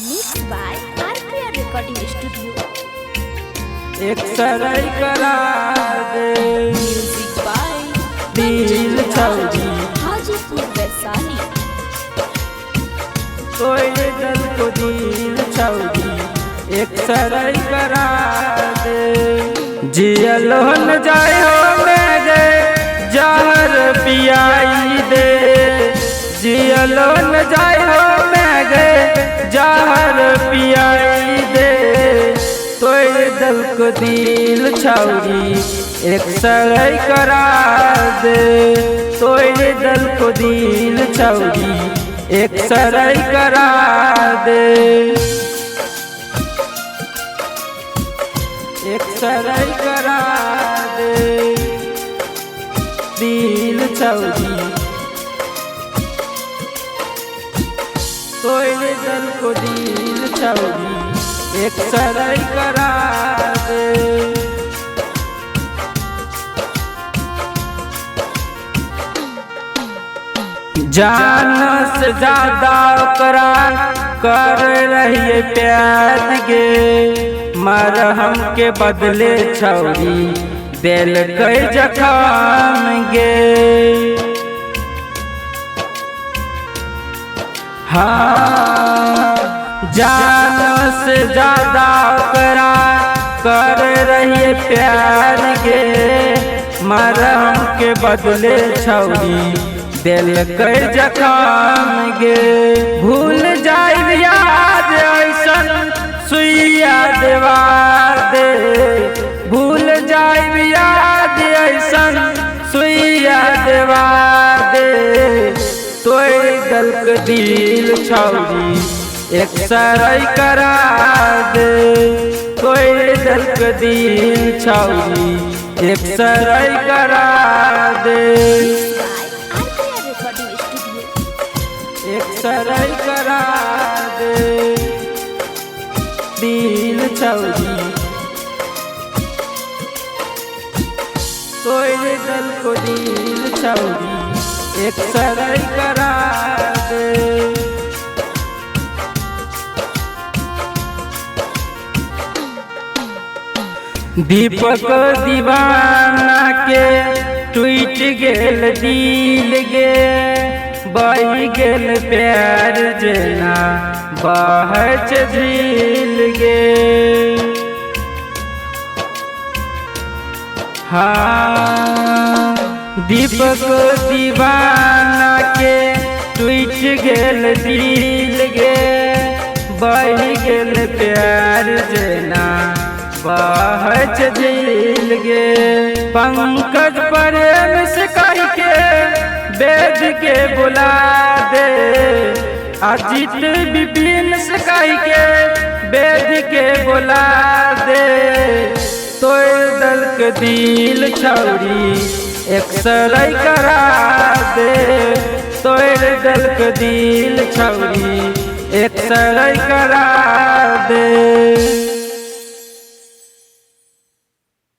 Mixed by RPR Recording Studio. एक्सराई करा दे Music by दिल छौरी हाजीपुर वैशाली. कोई दिल को दिल छौरी एक्सराई करा दे जियलो न जाए हो मेरे जहर पियाई दे जियलो न जाए हो मेरे जहर पियाई दे तोय दिल को दिल छौरी एक्सराई करा दे तोय दिल को दिल छौरी एक्सराई करा दे एक्सराई करा दे दिल छौरी तोय दिल को दिल छौरी एक्सराई करा दे जान से ज्यादा ओकरा कर रही प्यार गे मरहम के बदले छौरी दिल कई जखम गे हाँ जान से ज्यादा ओकरा कर रही प्यार गे मरहम के बदले छौरी दिल कई जखम गे भूल जाए याद ऐसन सुइया देवा दे भूल जाए याद ऐसन सुइया देवा दे तोय दिल के दिल छौरी एक्सराई करा दे तोय दिल के दिल छौरी एक्सराई करा दे एक्सराई करा दे दिल छौरी तोय दिल को दिल छौरी एक्सराई करा दे दीपक दीवाना के टूट गेल दिल गे बही गेल प्यार जेना बहच झील गे हाँ दीपक दीवाना के टूट गेल दिल गे बही गेल प्यार जेना बहच झील गे पंकज प्रेम से कह के वेद के बुला दे अजित विपिन से कह के वेद के बुला दे तोय दिल के दिल छौरी एक्सराई करा दे तोय दिल के दिल छौरी एक्सराई करा दे।